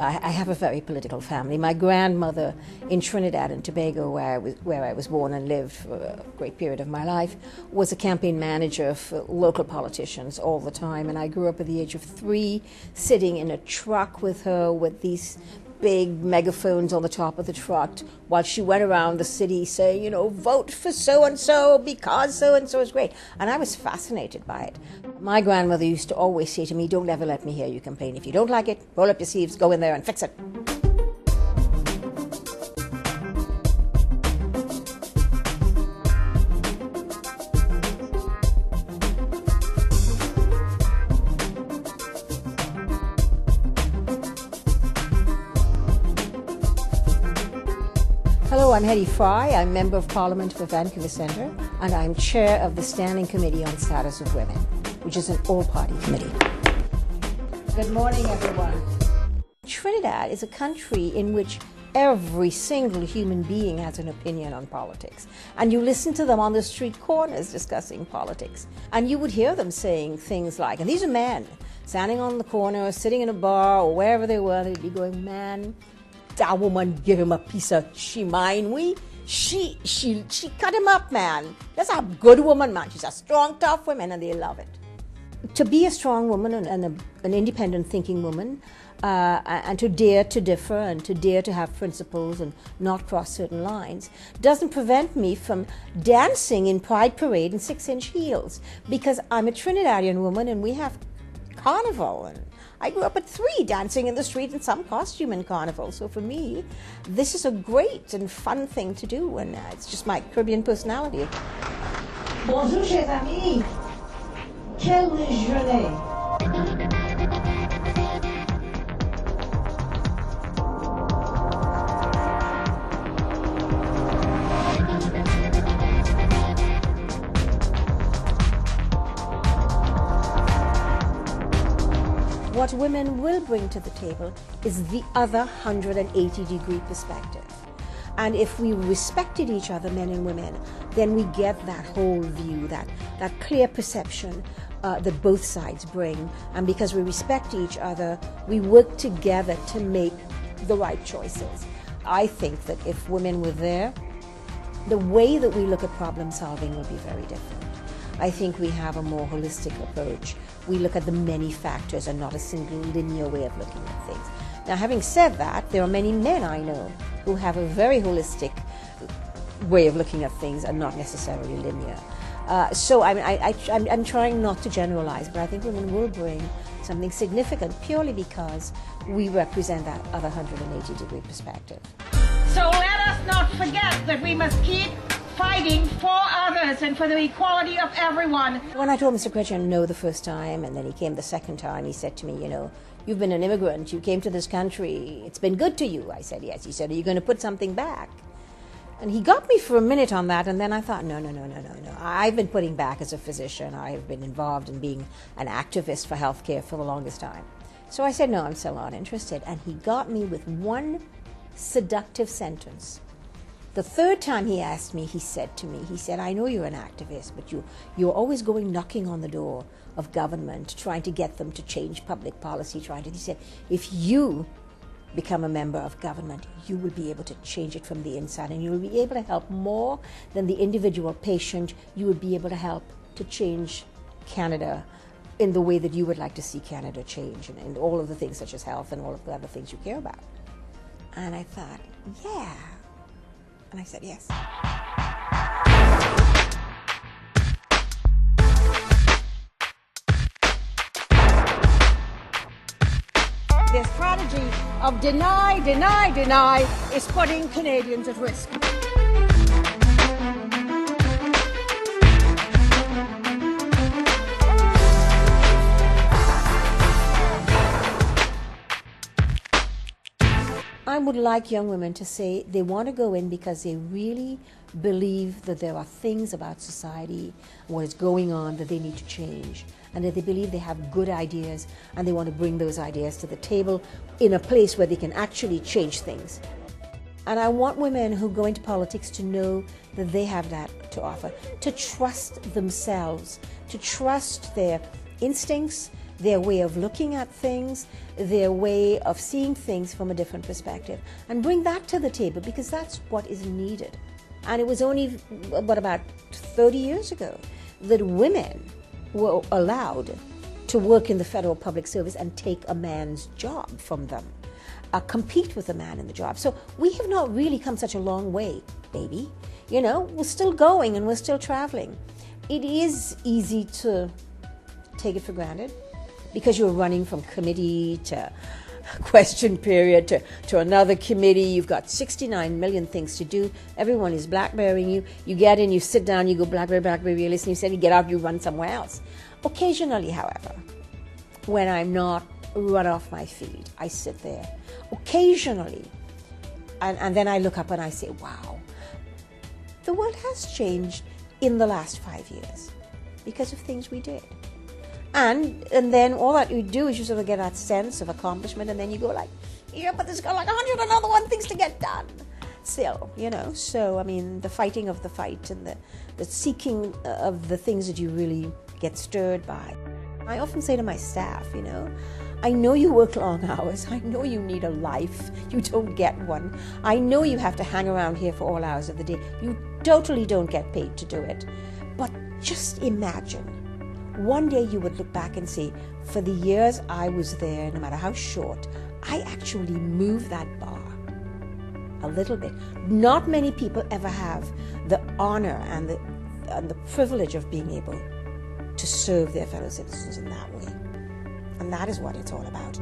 I have a very political family. My grandmother in Trinidad and Tobago, where I was born and lived for a great period of my life, was a campaign manager for local politicians all the time. And I grew up at the age of 3, sitting in a truck with her with these big megaphones on the top of the truck while she went around the city saying, you know, vote for so-and-so because so-and-so is great. And I was fascinated by it. My grandmother used to always say to me, don't ever let me hear you complain. If you don't like it, roll up your sleeves, go in there and fix it. Hello, I'm Hedy Fry. I'm Member of Parliament for Vancouver Centre, and I'm Chair of the Standing Committee on Status of Women, which is an all-party committee. Good morning, everyone. Trinidad is a country in which every single human being has an opinion on politics. And you listen to them on the street corners discussing politics. And you would hear them saying things like, and these are men, standing on the corner, sitting in a bar, or wherever they were, they'd be going, man, that woman give him a piece of she mind we. She cut him up, man. That's a good woman, man. She's a strong, tough woman, and they love it. To be a strong woman and an independent thinking woman, and to dare to differ and to dare to have principles and not cross certain lines, doesn't prevent me from dancing in Pride Parade in 6-inch heels, because I'm a Trinidadian woman and we have carnival. And I grew up at 3 dancing in the street in some costume in carnival. So for me, this is a great and fun thing to do, and it's just my Caribbean personality. Bonjour, chers amis. Quelle journée. What women will bring to the table is the other 180-degree perspective. And if we respected each other, men and women, then we get that whole view, that clear perception that both sides bring. And because we respect each other, we work together to make the right choices. I think that if women were there, the way that we look at problem solving will be very different. I think we have a more holistic approach. We look at the many factors and not a single linear way of looking at things. Now, having said that, there are many men I know who have a very holistic way of looking at things and not necessarily linear. So I'm trying not to generalize, but I think women will bring something significant purely because we represent that other 180-degree perspective. So let us not forget that we must keep fighting for others and for the equality of everyone. When I told Mr. President no the first time, and then he came the second time, he said to me, you know, you've been an immigrant, you came to this country, it's been good to you. I said, yes. He said, are you going to put something back? And he got me for a minute on that, and then I thought, no. I've been putting back as a physician. I have been involved in being an activist for healthcare for the longest time. So I said, no, I'm still not interested. And he got me with one seductive sentence. The third time he asked me, he said to me, I know you're an activist, but you're always going knocking on the door of government, trying to get them to change public policy, he said, if you become a member of government, you will be able to change it from the inside, and you will be able to help more than the individual patient. You will be able to help to change Canada in the way that you would like to see Canada change, and all of the things such as health and all of the other things you care about. And I thought, yeah. And I said, yes. Their strategy of deny is putting Canadians at risk. I would like young women to say they want to go in because they really believe that there are things about society, what is going on, that they need to change, and that they believe they have good ideas and they want to bring those ideas to the table in a place where they can actually change things. And I want women who go into politics to know that they have that to offer, to trust themselves, to trust their instincts, their way of looking at things, their way of seeing things from a different perspective, and bring that to the table, because that's what is needed. And it was only, about 30 years ago that women were allowed to work in the federal public service and take a man's job from them, compete with a man in the job. So we have not really come such a long way, baby. You know, we're still going and we're still traveling. It is easy to take it for granted because you're running from committee to question period to another committee. You've got 69 million things to do. Everyone is blackberrying you. You get in, you sit down, you go blackberry, you listen, you say, you get out, you run somewhere else. Occasionally, however, when I'm not run off my feet, I sit there. Occasionally, and then I look up and I say, wow, the world has changed in the last 5 years because of things we did. And then all that you do is you sort of get that sense of accomplishment, and then you go like, yeah, but there's got like 101 things to get done still, you know. So, I mean, the fighting of the fight and the seeking of the things that you really get stirred by. I often say to my staff, you know, I know you work long hours. I know you need a life. You don't get one. I know you have to hang around here for all hours of the day. You totally don't get paid to do it. But just imagine, one day you would look back and say, for the years I was there, no matter how short, I actually moved that bar a little bit. Not many people ever have the honor and the privilege of being able to serve their fellow citizens in that way. And that is what it's all about.